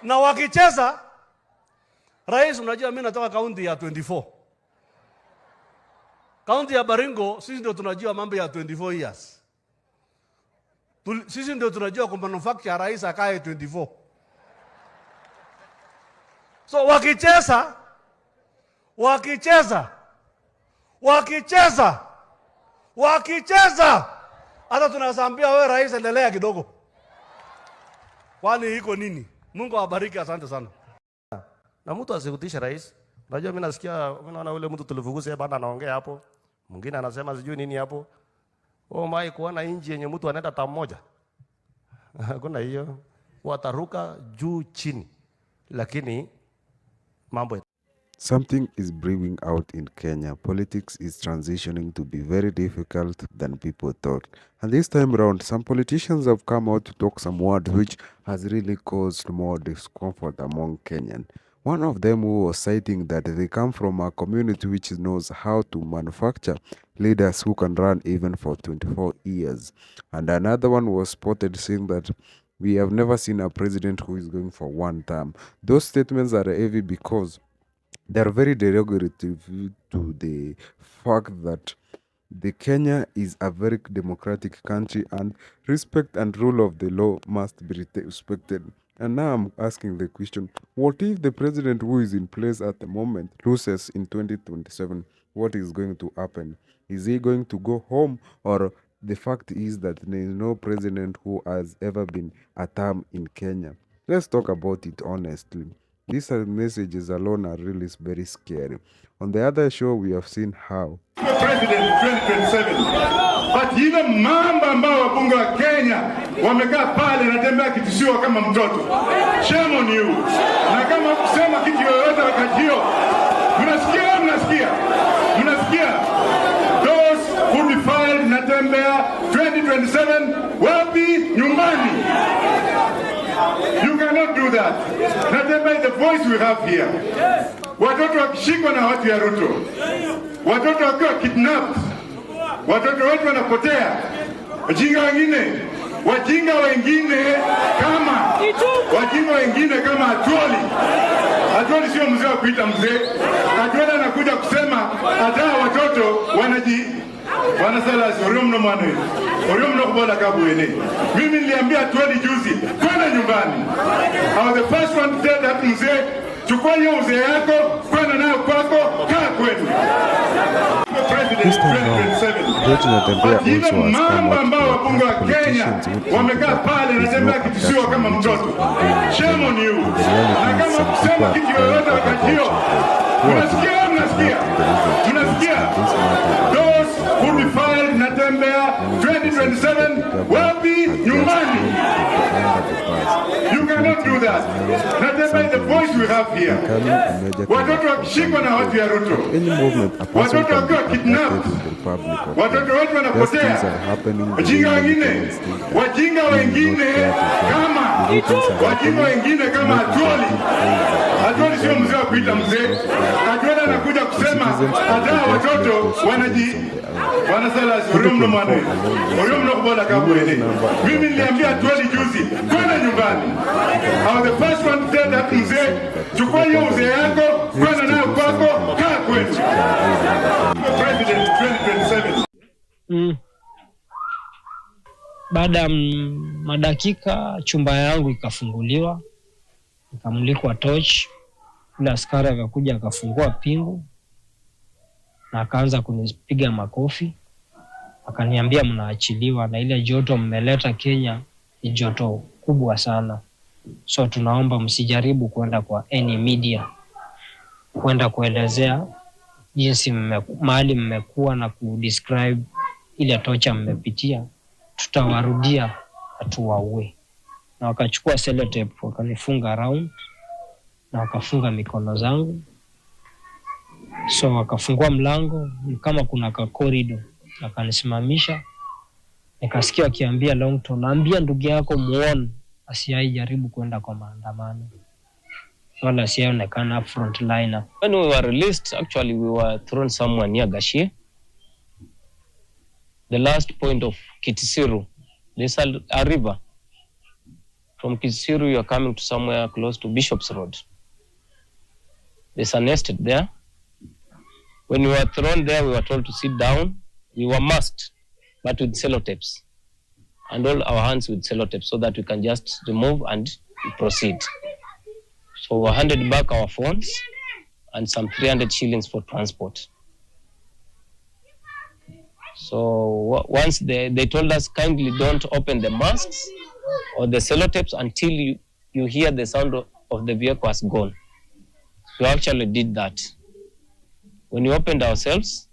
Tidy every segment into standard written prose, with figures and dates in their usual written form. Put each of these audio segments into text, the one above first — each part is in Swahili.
Na wakicheza, rais, unajua mimi natoka kaunti ya 24. Kaunti ya Baringo, sisi ndio tunajua mambo ya 24 years. Sisi ndio tunajua kwa manufacture rais akae 24. So wakicheza, hata tunasambia wewe rais endelea kidogo. Kwani iko nini? Mungu awabariki, asante sana. Na mtu asikutisha rais. Unajua mimi nasikia, mimi naona yule mtu tulivuguze bana anaongea hapo. Mwingine anasema sijui nini hapo. Mai kuona inji yenye mtu anaenda tamu moja. Kuna hiyo. Wataruka juu chini. Lakini mambo. Something is brewing out in Kenya. Politics is transitioning to be very difficult than people thought. And this time around, some politicians have come out to talk some words which has really caused more discomfort among Kenyans. One of them who was citing that they come from a community which knows how to manufacture leaders who can run even for 24 years. And another one was spotted saying that we have never seen a president who is going for one term. Those statements are heavy because they are very derogatory to the fact that the Kenya is a very democratic country and respect and rule of the law must be respected. And now I'm asking the question, what if the president who is in place at the moment loses in 2027? What is going to happen? Is he going to go home, or the fact is that there is no president who has ever been a term in Kenya? Let's talk about it honestly. These messages alone are really very scary. On the other show, we have seen how President 2027. But even mamba ambao wabunge wa Kenya wamekaa pale na tembea kitishiwa kama mtoto. Shame on you. Na kama kusema kitu yoyote wakati hiyo, mnasikia. Those who defiled na tembea 2027 wapi? Nyumbani. You cannot do that. Natemba is the voice we have here. Watoto wakishikwa na watu ya Ruto. Watoto wakiwa kidnapped. Watoto wetu wanapotea. Wajinga wengine kama Atwoli sio mzee wa kuita mzee. Atwoli anakuja kusema hata watoto wanasala oriomno mwane. Oriomno kubola kabuene. Mimi niliambia Atwoli juzi kwenda nyumbani. I was the first one to tell that mzee, chukua hiyo mzee yako kwenda nayo kwako, kaa kwenu. this time around, even mamba ambao wabunge wa Kenya wamekaa pale na tembea kitishiwa kama mtoto. Shame on you. Na kama kusema kitu yoyote wakati hiyo, mnasikia. Those who defiled na tembea 2027 wapi? Nyumbani. You cannot do that. Na tembea is the voice we have here. Watoto wakishikwa na watu ya Ruto. Watoto wakiwa kidnapped. Watoto wetu wanapotea. Wajinga wengine kama Atwoli sio mzee wa kuita mzee. Atwoli anakuja kusema hata watoto wanasala oriomno mwane. Oriomno kubola kabuene. Mimi niliambia Atwoli juzi kwenda nyumbani. I was the first one to tell that mzee, chukua hiyo mzee yako kwenda nayo kwako, kaa kwenu. President 2027. Baada ya madakika chumba yangu ikafunguliwa, nikamulikwa torch, yule askari akakuja akafungua pingu na akaanza kunipiga makofi, akaniambia mnaachiliwa na ile joto mmeleta Kenya ni joto kubwa sana, so tunaomba msijaribu kwenda kwa any media kwenda kuelezea jinsi mahali mmekuwa na kudescribe ile torture mmepitia, tutawarudia atuwaue. Na wakachukua sellotape wakanifunga around na wakafunga mikono zangu, so wakafungua mlango kama kuna ka corridor, akanisimamisha. Nikasikia wakiambia Longton, naambia ndugu yako muone asiai jaribu kwenda kwa maandamano wala asiaonekana frontliner. When we were released, actually we were thrown somewhere near Gachagua, the last point of Kitisiru. There's a river From Kisiru, you are coming to somewhere close to Bishop's Road. There's an estate there. When we were thrown there, we were told to sit down. We were masked, but with sellotapes, and all our hands with sellotapes so that we can just remove and proceed. So we handed back our phones and some 300 shillings for transport. So once they told us, kindly don't open the masks or the sellotapes until you hear the sound of the vehicle has gone. We actually did that. When we opened ourselves,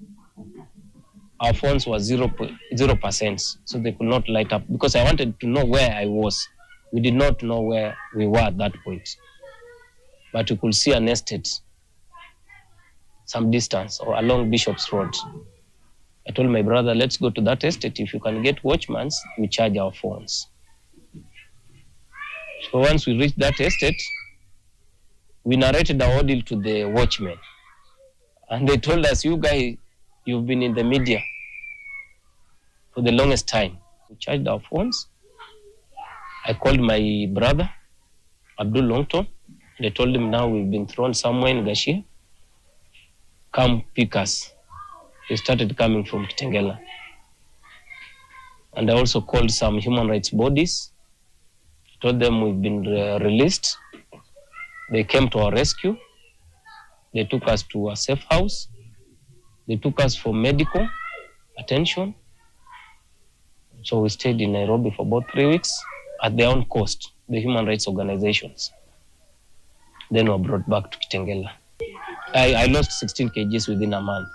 our phones were 0%, so they could not light up because I wanted to know where I was. We did not know where we were at that point, but we could see an estate some distance or along Bishop's Road. I told my brother, let's go to that estate. If you can get watchmans, we charge our phones. So once we reached that estate, we narrated our ordeal to the watchmen. And they told us, you guys, you've been in the media for the longest time. We charged our phones. I called my brother, Abdul Longton. They told him, now we've been thrown somewhere in Gashia. Come pick us. They started coming from Kitengela. And I also called some human rights bodies, told them we've been released. They came to our rescue. They took us to a safe house. They took us for medical attention. So we stayed in Nairobi for about 3 weeks at their own cost, the human rights organizations. Then we were brought back to Kitengela. I lost 16 kgs within a month.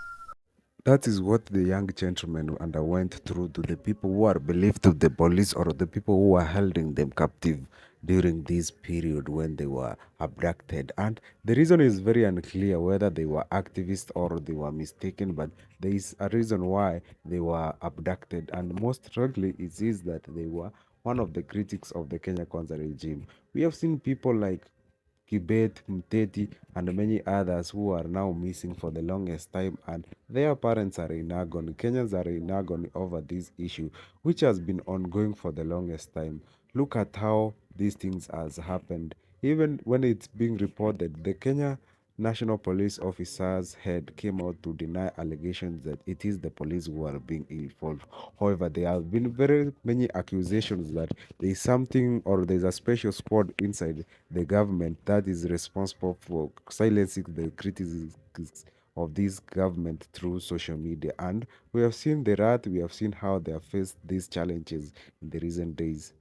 That is what the young gentleman underwent through to the people who are believed to the police or the people who are holding them captive during this period when they were abducted. And the reason is very unclear whether they were activists or they were mistaken, but there is a reason why they were abducted. And most likely it is that they were one of the critics of the Kenya Kwanza regime. We have seen people like Kibet, Mteti, and many others who are now missing for the longest time, and their parents are in agony. Kenyans are in agony over this issue, which has been ongoing for the longest time. Look at how these things has happened. Even when it's being reported, the Kenya National Police officer's head came out to deny allegations that it is the police who are being involved. However, there have been very many accusations that there is something or there's a special squad inside the government that is responsible for silencing the criticisms of this government through social media. And we have seen the wrath, we have seen how they have faced these challenges in the recent days.